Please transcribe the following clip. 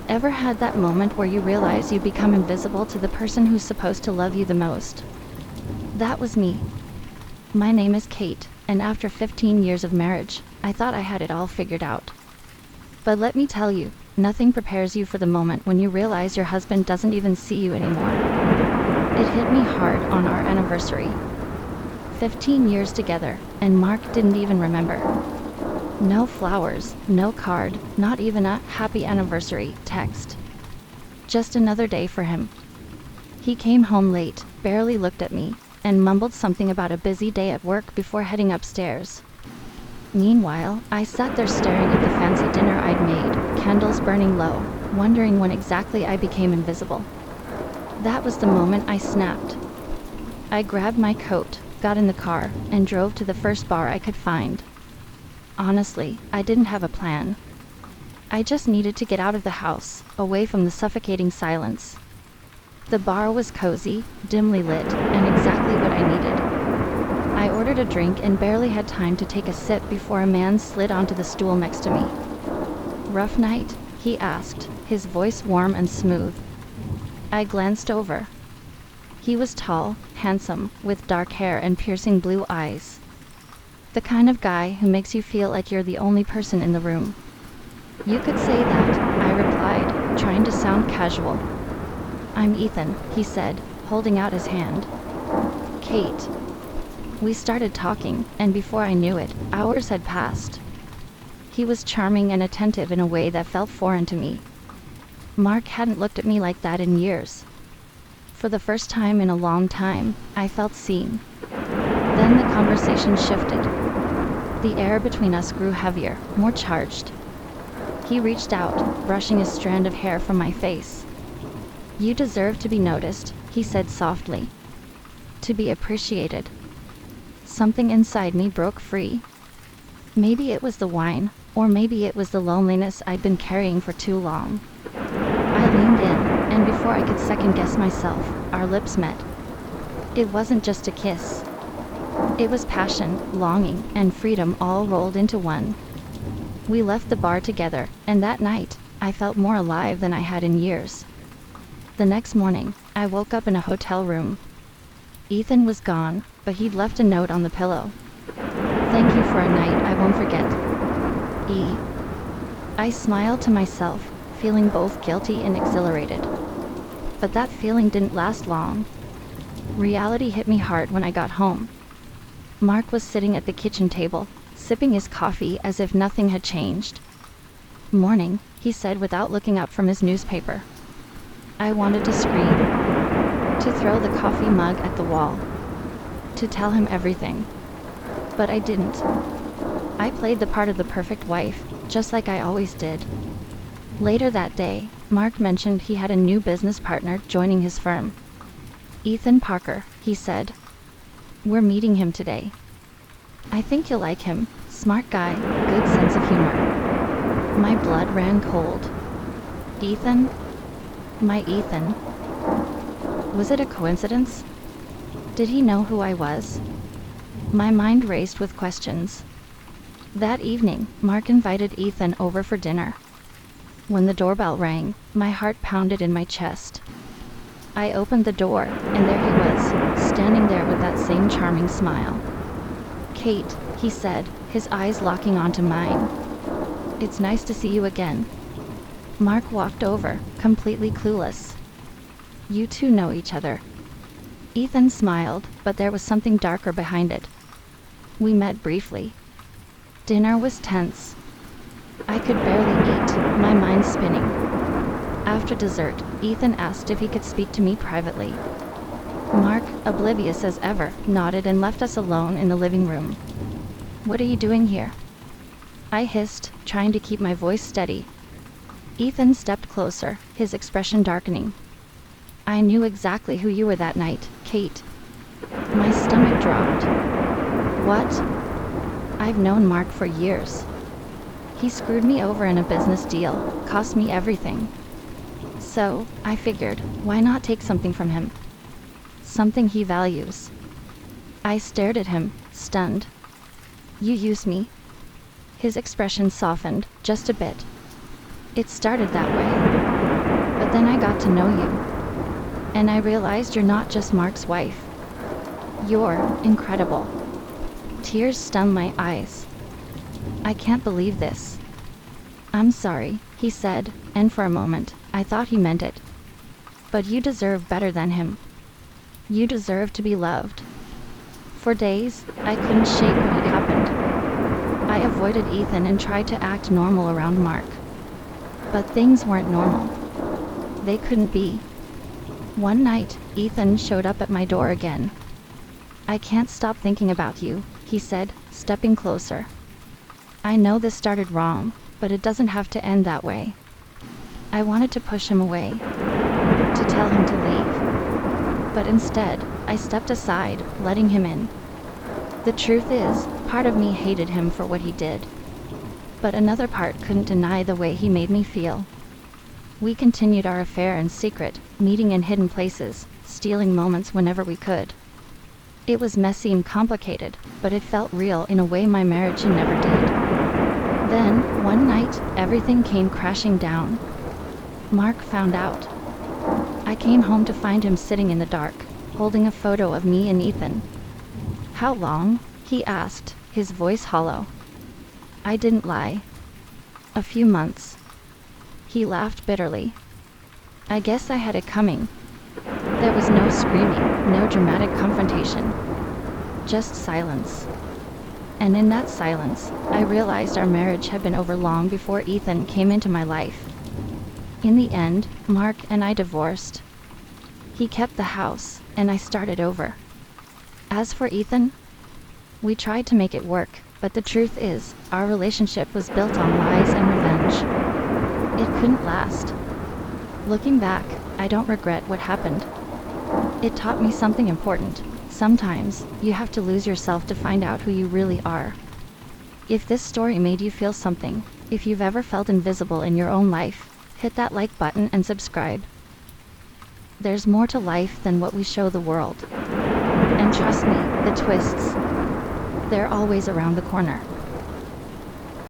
Ever had that moment where you realize you become invisible to the person who's supposed to love you the most? That was me. My name is Kate, and after 15 years of marriage, I thought I had it all figured out. But let me tell you, nothing prepares you for the moment when you realize your husband doesn't even see you anymore. It hit me hard on our anniversary. 15 years together, and Mark didn't even remember. No flowers, no card, not even a happy anniversary text. Just another day for him. He came home late, barely looked at me, and mumbled something about a busy day at work before heading upstairs. Meanwhile, I sat there staring at the fancy dinner I'd made, candles burning low, wondering when exactly I became invisible. That was the moment I snapped. I grabbed my coat, got in the car, and drove to the first bar I could find. Honestly, I didn't have a plan. I just needed to get out of the house, away from the suffocating silence. The bar was cozy, dimly lit, and exactly what I needed. I ordered a drink and barely had time to take a sip before a man slid onto the stool next to me. "Rough night?" he asked, his voice warm and smooth. I glanced over. He was tall, handsome, with dark hair and piercing blue eyes. The kind of guy who makes you feel like you're the only person in the room. "You could say that," I replied, trying to sound casual. "I'm Ethan," he said, holding out his hand. "Kate." We started talking, and before I knew it, hours had passed. He was charming and attentive in a way that felt foreign to me. Mark hadn't looked at me like that in years. For the first time in a long time, I felt seen. Then the conversation shifted. The air between us grew heavier, more charged. He reached out, brushing a strand of hair from my face. "You deserve to be noticed," he said softly. "To be appreciated." Something inside me broke free. Maybe it was the wine, or maybe it was the loneliness I'd been carrying for too long. I leaned in, and before I could second-guess myself, our lips met. It wasn't just a kiss. It was passion, longing, and freedom all rolled into one. We left the bar together, and that night, I felt more alive than I had in years. The next morning, I woke up in a hotel room. Ethan was gone, but he'd left a note on the pillow. "Thank you for a night I won't forget. E." I smiled to myself, feeling both guilty and exhilarated. But that feeling didn't last long. Reality hit me hard when I got home. Mark was sitting at the kitchen table, sipping his coffee as if nothing had changed. "Morning," he said without looking up from his newspaper. I wanted to scream, to throw the coffee mug at the wall, to tell him everything. But I didn't. I played the part of the perfect wife, just like I always did. Later that day, Mark mentioned he had a new business partner joining his firm. "Ethan Parker," he said. "We're meeting him today. I think you'll like him. Smart guy, good sense of humor." My blood ran cold. Ethan? My Ethan. Was it a coincidence? Did he know who I was? My mind raced with questions. That evening, Mark invited Ethan over for dinner. When the doorbell rang, my heart pounded in my chest. I opened the door, and there he was, standing there with that same charming smile. "Kate," he said, his eyes locking onto mine. "It's nice to see you again." Mark walked over, completely clueless. "You two know each other." Ethan smiled, but there was something darker behind it. We met briefly. Dinner was tense. I could barely eat, my mind spinning. After dessert, Ethan asked if he could speak to me privately. Mark, oblivious as ever, nodded and left us alone in the living room. "What are you doing here?" I hissed, trying to keep my voice steady. Ethan stepped closer, his expression darkening. "I knew exactly who you were that night, Kate." My stomach dropped. "What?" "I've known Mark for years. He screwed me over in a business deal, cost me everything. So, I figured, why not take something from him? Something he values." I stared at him, stunned. "You use me?" His expression softened, just a bit. It started that way. But then I got to know you. And I realized you're not just Mark's wife. You're incredible. Tears stung my eyes. I can't believe this. I'm sorry, he said, and for a moment, I thought he meant it. But you deserve better than him. You deserve to be loved. For days, I couldn't shake what had happened. I avoided Ethan and tried to act normal around Mark. But things weren't normal. They couldn't be. One night, Ethan showed up at my door again. I can't stop thinking about you, he said, stepping closer. I know this started wrong, but it doesn't have to end that way. I wanted to push him away, to tell him to leave. But instead, I stepped aside, letting him in. The truth is, part of me hated him for what he did. But another part couldn't deny the way he made me feel. We continued our affair in secret, meeting in hidden places, stealing moments whenever we could. It was messy and complicated, but it felt real in a way my marriage never did. Then, one night, everything came crashing down. Mark found out. I came home to find him sitting in the dark, holding a photo of me and Ethan. How long? He asked, his voice hollow. I didn't lie. A few months. He laughed bitterly. I guess I had it coming. There was no screaming, no dramatic confrontation. Just silence. And in that silence, I realized our marriage had been over long before Ethan came into my life. In the end, Mark and I divorced. He kept the house, and I started over. As for Ethan, we tried to make it work, but the truth is, our relationship was built on lies and revenge. It couldn't last. Looking back, I don't regret what happened. It taught me something important. Sometimes, you have to lose yourself to find out who you really are. If this story made you feel something, if you've ever felt invisible in your own life, hit that like button and subscribe. There's more to life than what we show the world. And trust me, the twists, they're always around the corner.